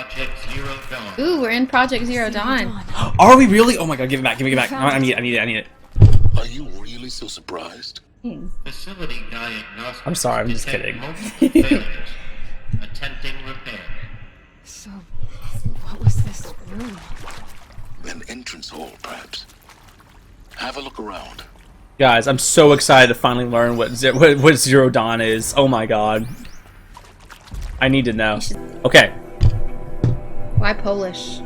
Project Zero Dawn. Ooh, we're in Project Zero Dawn. Are we really? Oh my god, give it back, give it back. I need it. Are you really so surprised? Facility diagnostics. I'm sorry, I'm just detect kidding. multiple failures. Attempting repair. So, what was this room? An entrance hall, perhaps. Have a look around. Guys, I'm so excited to finally learn what Zero Dawn is. Oh my god. I need to know. Okay. Why Polish?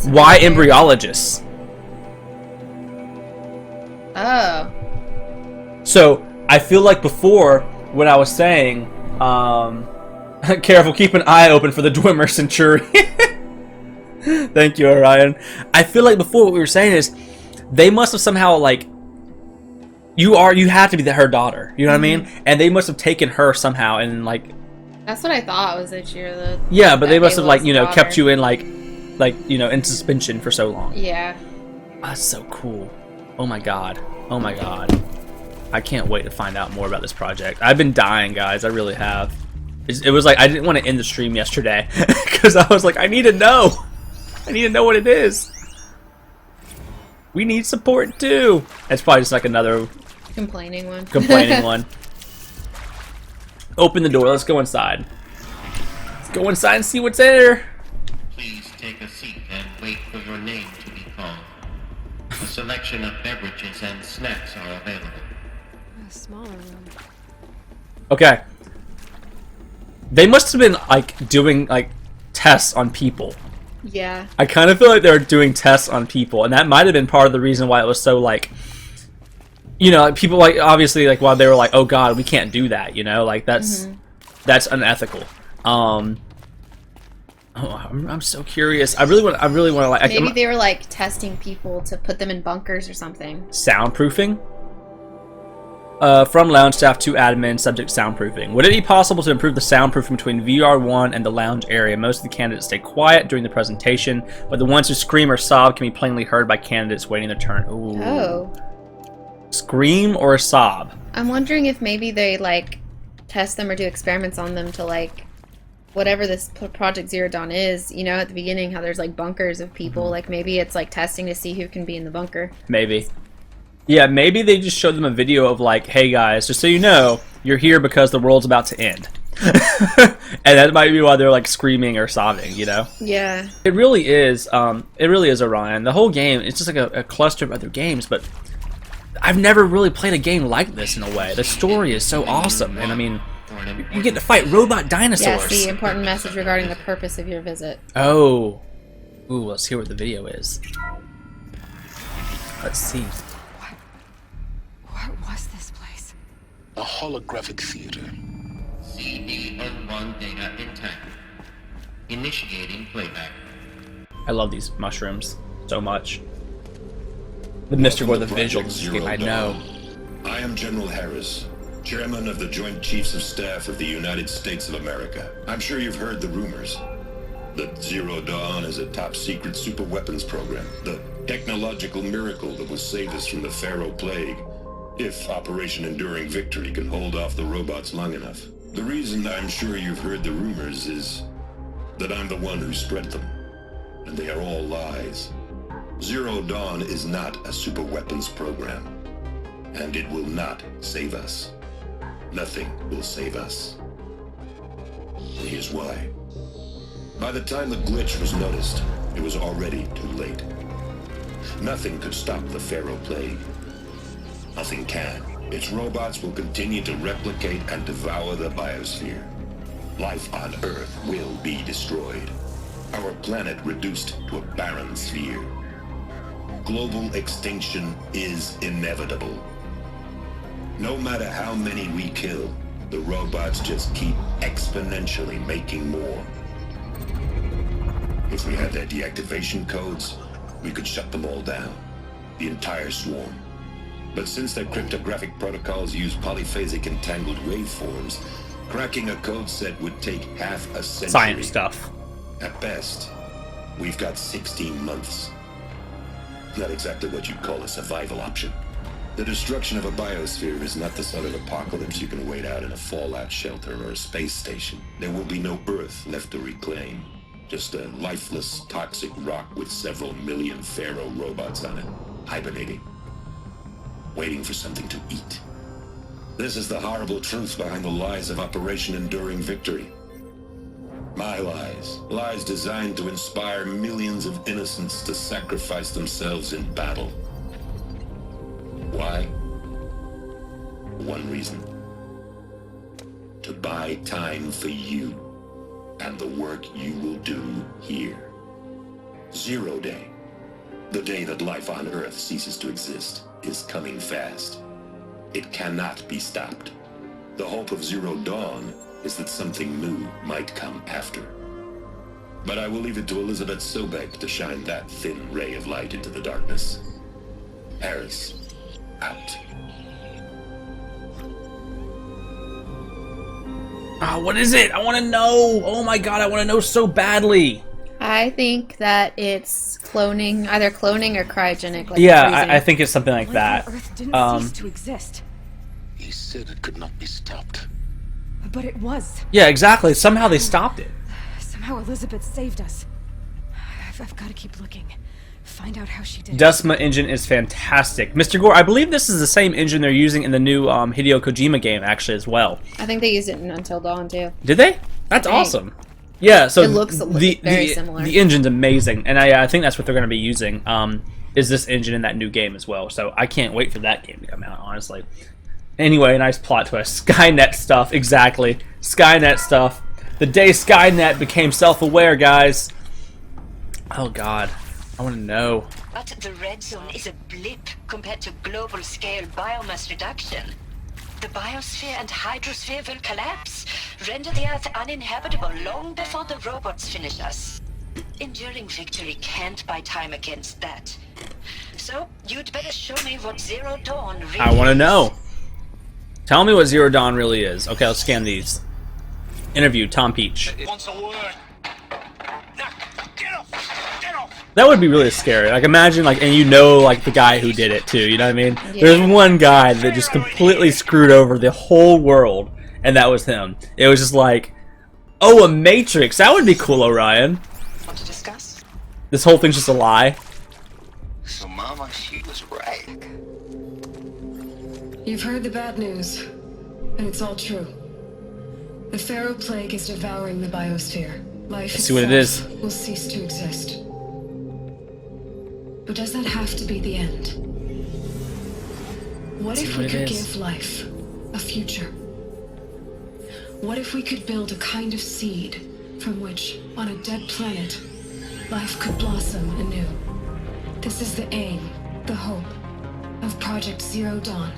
Why embryologists? Oh. So, I feel like before, when I was saying, careful, keep an eye open for the Dwemer Centurion. Thank you, Orion. I feel like before what we were saying is, they must have somehow, like, you have to be her daughter, you know what I mean? And they must have taken her somehow and, like... That's what I thought, was that you're the... Yeah, but they must have, like, you know, daughter. kept you in, like, you know, in suspension for so long. Yeah. That's so cool. Oh my god. Oh my god. I can't wait to find out more about this project. I've been dying, guys. I really have. It was like, I didn't want to end the stream yesterday. Because I was like, I need to know. I need to know what it is. We need support too. It's probably just like another Complaining one. complaining one. Open the door. Let's go inside. Let's go inside and see what's there. Please take a seat and wait for your name to be called. A selection of beverages and snacks are available. A smaller room. Okay. They must have been like doing like tests on people. Yeah. I kind of feel like they were doing tests on people, and that might have been part of the reason why it was so like, you know, like, people like obviously like why they were like, oh god, we can't do that, you know, like that's unethical. Oh, I'm so curious. I really want to like. Maybe they were like testing people to put them in bunkers or something. Soundproofing. From lounge staff to admin, subject soundproofing. Would it be possible to improve the soundproofing between VR1 and the lounge area? Most of the candidates stay quiet during the presentation, but the ones who scream or sob can be plainly heard by candidates waiting their turn. Ooh. Oh. Scream or sob? I'm wondering if maybe they like test them or do experiments on them to like whatever this Project Zero Dawn is, you know, at the beginning how there's like bunkers of people, like maybe it's like testing to see who can be in the bunker. Maybe. Yeah, maybe they just showed them a video of like, hey guys, just so you know, you're here because the world's about to end. And that might be why they're like screaming or sobbing, you know? Yeah. It really is Orion. The whole game, it's just like a cluster of other games, but I've never really played a game like this in a way. The story is so awesome, and I mean, you get to fight robot dinosaurs. Yes, the important message regarding the purpose of your visit. Oh. Ooh, let's hear what the video is. Let's see. What was this place? A holographic theater. CD01 data intact. Initiating playback. I love these mushrooms so much. The Mr. Boy, the visuals of this game, I know. I am General Harris, Chairman of the Joint Chiefs of Staff of the United States of America. I'm sure you've heard the rumors that Zero Dawn is a top-secret superweapons program, the technological miracle that will save us from the Pharaoh Plague, if Operation Enduring Victory can hold off the robots long enough. The reason I'm sure you've heard the rumors is that I'm the one who spread them, and they are all lies. Zero Dawn is not a superweapons program, and it will not save us. Nothing will save us. And here's why. By the time the glitch was noticed, it was already too late. Nothing could stop the Pharaoh Plague. Nothing can. Its robots will continue to replicate and devour the biosphere. Life on Earth will be destroyed. Our planet reduced to a barren sphere. Global extinction is inevitable. No matter how many we kill, the robots just keep exponentially making more. If we had their deactivation codes, we could shut them all down. The entire swarm. But since their cryptographic protocols use polyphasic entangled waveforms, cracking a code set would take half a century. Science stuff. At best, we've got 16 months. Not exactly what you'd call a survival option. The destruction of a biosphere is not the sort of apocalypse you can wait out in a fallout shelter or a space station. There will be no Earth left to reclaim. Just a lifeless, toxic rock with several million Pharaoh robots on it, hibernating, waiting for something to eat. This is the horrible truth behind the lies of Operation Enduring Victory. My lies. Lies designed to inspire millions of innocents to sacrifice themselves in battle. Why? One reason. To buy time for you and the work you will do here. Zero Day, the day that life on Earth ceases to exist, is coming fast. It cannot be stopped. The hope of Zero Dawn is that something new might come after. But I will leave it to Elizabeth Sobek to shine that thin ray of light into the darkness. Harris, out. Ah, what is it? I want to know. Oh my god, I want to know so badly. I think that it's cloning, either cloning or cryogenic. Like Yeah, freezing. I think it's something like Life that. on Earth didn't cease to exist, He said it could not be stopped. but it was. Yeah, exactly. Somehow they stopped it. Somehow Elizabeth saved us. I've got to keep looking. Find out how she did. Dustma engine is fantastic. Mr. Gore, I believe this is the same engine they're using in the new Hideo Kojima game, actually, as well. I think they used it in Until Dawn too. Did they? That's think. awesome. Yeah, so It looks very similar. The engine's amazing, and I think that's what they're going to be using. Is this engine in that new game as well? So I can't wait for that game to come out, honestly. Anyway, nice plot twist. Skynet stuff, exactly. Skynet stuff. The day Skynet became self-aware, guys. Oh God, I want to know. But the red zone is a blip compared to global-scale biomass reduction. The biosphere and hydrosphere will collapse, render the Earth uninhabitable long before the robots finish us. Enduring Victory can't buy time against that. So, you'd better show me what Zero Dawn really I want to is. know. Tell me what Zero Dawn really is. Okay, let's scan these. Interview Tom Peach. Wants a word. Get off! Get off! That would be really scary. Like, imagine, like, and you know, like, the guy who did it, too. You know what I mean? Yeah. There's one guy that just completely screwed over the whole world, and that was him. It was just like, oh, a Matrix. That would be cool, Orion. Want to discuss? This whole thing's just a lie. So, Mama, she was right. You've heard the bad news, and it's all true. The Pharaoh Plague is devouring the biosphere. Life Let's see what it itself is. will cease to exist. But does that have to be the end? What if we could give life a future? What if we could build a kind of seed from which, on a dead planet, life could blossom anew? This is the aim, the hope, of Project Zero Dawn.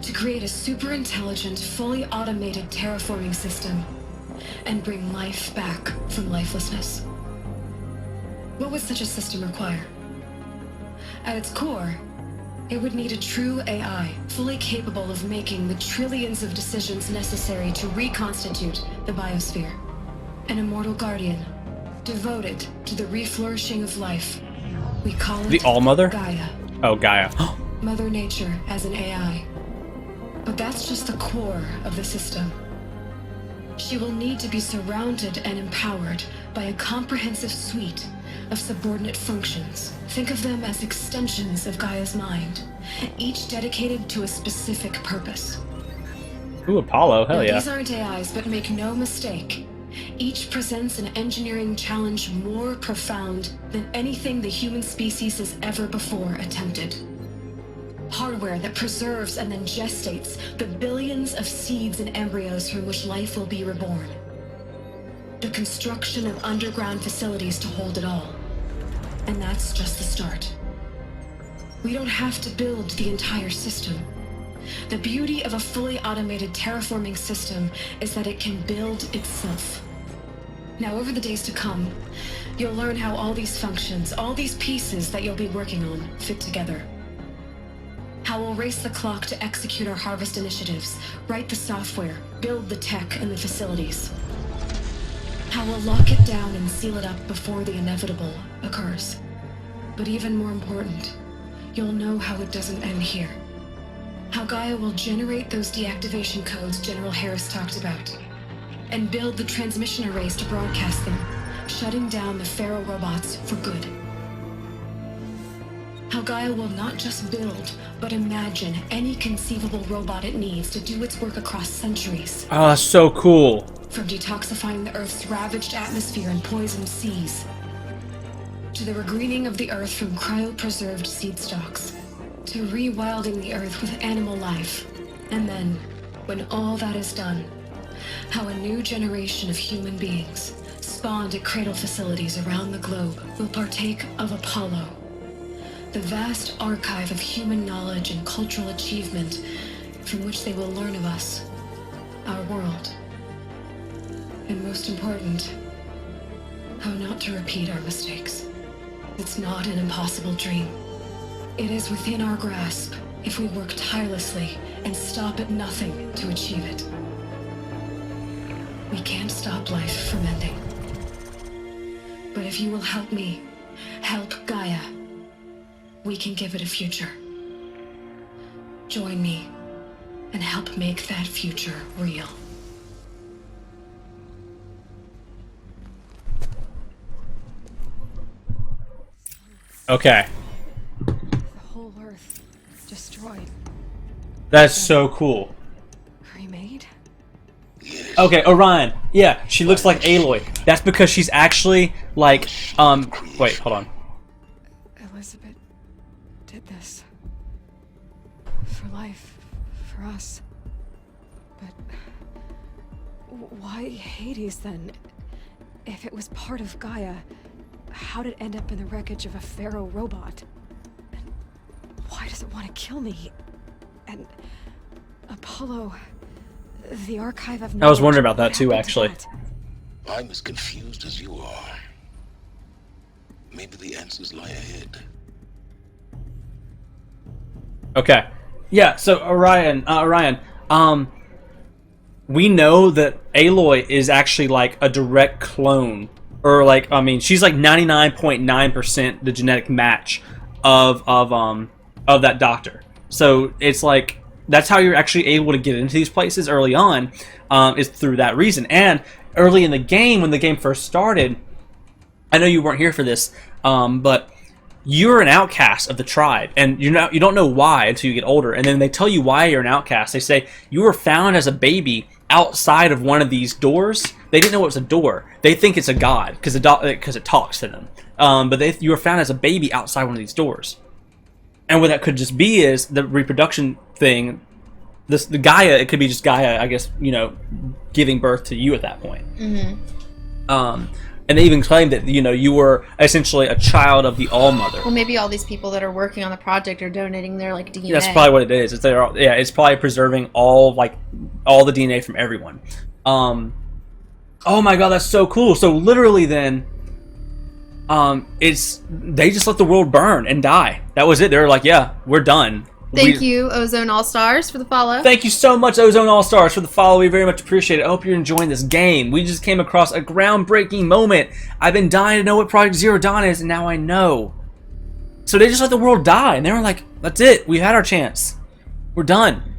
To create a super intelligent, fully automated terraforming system and bring life back from lifelessness. What would such a system require? At its core, it would need a true AI, fully capable of making the trillions of decisions necessary to reconstitute the biosphere. An immortal guardian, devoted to the reflourishing of life. We call it The All-Mother? Gaia. Oh, Gaia. Mother Nature as an AI. But that's just the core of the system. She will need to be surrounded and empowered by a comprehensive suite of subordinate functions. Think of them as extensions of Gaia's mind, each dedicated to a specific purpose. Ooh, Apollo. Hell Now, yeah. these aren't AIs, but make no mistake. Each presents an engineering challenge more profound than anything the human species has ever before attempted. Hardware that preserves and then gestates the billions of seeds and embryos from which life will be reborn. The construction of underground facilities to hold it all. And that's just the start. We don't have to build the entire system. The beauty of a fully automated terraforming system is that it can build itself. Now, over the days to come, you'll learn how all these functions, all these pieces that you'll be working on, fit together. How we'll race the clock to execute our harvest initiatives, write the software, build the tech and the facilities. How we'll lock it down and seal it up before the inevitable occurs. But even more important, you'll know how it doesn't end here. How Gaia will generate those deactivation codes General Harris talked about, and build the transmission arrays to broadcast them, shutting down the Pharaoh robots for good. How Gaia will not just build, but imagine any conceivable robot it needs to do its work across centuries. Oh, that's so cool. From detoxifying the Earth's ravaged atmosphere and poisoned seas, to the regreening of the Earth from cryopreserved seed stalks, to rewilding the Earth with animal life. And then, when all that is done, how a new generation of human beings, spawned at cradle facilities around the globe, will partake of Apollo, the vast archive of human knowledge and cultural achievement from which they will learn of us, our world. And most important, how not to repeat our mistakes. It's not an impossible dream. It is within our grasp if we work tirelessly and stop at nothing to achieve it. We can't stop life from ending. But if you will help me, help Gaia, we can give it a future. Join me and help make that future real. Okay. The whole Earth destroyed, That's so cool. remade. Okay, Orion. Yeah, she looks like Aloy. That's because she's actually like, wait, hold on. Elizabeth did this. For life. For us. But... why Hades, then? If it was part of Gaia, how did it end up in the wreckage of a Pharaoh robot? And why does it want to kill me? And... Apollo... the archive of... I was wondering about knowledge, that too, what happened to actually. that? I'm as confused as you are. Maybe the answers lie ahead. Okay. Yeah, so Orion, we know that Aloy is actually like a direct clone, or like, I mean, she's like 99.9% the genetic match of that doctor. So it's like, that's how you're actually able to get into these places early on, is through that reason. And early in the game, when the game first started, I know you weren't here for this, but you're an outcast of the tribe, and you don't know why until you get older. And then they tell you why you're an outcast. They say you were found as a baby outside of one of these doors. They didn't know it was a door. They think it's a god because it talks to them. But you were found as a baby outside one of these doors. And what that could just be is the reproduction thing. The Gaia, it could be just Gaia, I guess, giving birth to you at that point. Mm-hmm. And they even claimed that, you were essentially a child of the All-Mother. Well, maybe all these people that are working on the project are donating their like DNA. That's probably what it is. It's probably preserving all the DNA from everyone. Oh my god, that's so cool. So literally then, they just let the world burn and die. That was it. They were like, yeah, we're done. Thank you, Ozone All Stars, for the follow. Thank you so much, Ozone All Stars, for the follow. We very much appreciate it. I hope you're enjoying this game. We just came across a groundbreaking moment. I've been dying to know what Project Zero Dawn is, and now I know. So they just let the world die, and they were like, that's it. We've had our chance. We're done.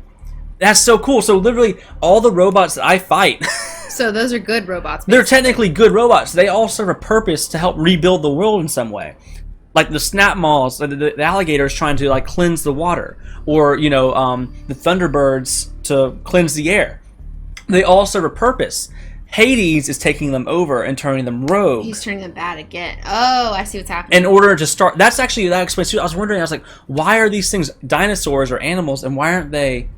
That's so cool. So literally, all the robots that I fight... So those are good robots. They're technically good robots. They all serve a purpose to help rebuild the world in some way. Like the snap maws, the alligators trying to like cleanse the water, or the thunderbirds to cleanse the air. They all serve a purpose. Hades is taking them over and turning them rogue. He's turning them bad again. Oh, I see what's happening. In order to start, that explains too. I was wondering, I was like, why are these things dinosaurs or animals, and why aren't they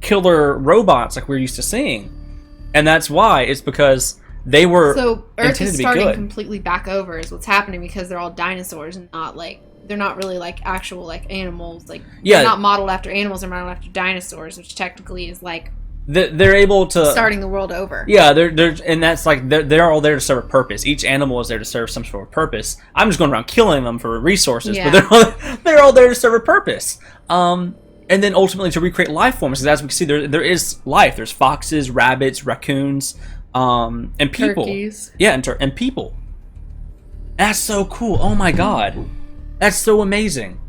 killer robots like we're used to seeing? And that's why. It's because they were so Earth is to be starting good. completely back over is what's happening, because they're all dinosaurs and not like they're not really like actual like animals. Like they're not modeled after animals, they're modeled after dinosaurs, which technically is like they're able to starting the world over. Yeah, they're and that's like they're all there to serve a purpose. Each animal is there to serve some sort of purpose. I'm just going around killing them for resources, Yeah. but they're all there to serve a purpose. And then ultimately to recreate life forms, because as we can see, there is life. There's foxes, rabbits, raccoons, and people. Turkeys. Yeah, and people. That's so cool. Oh my god, that's so amazing.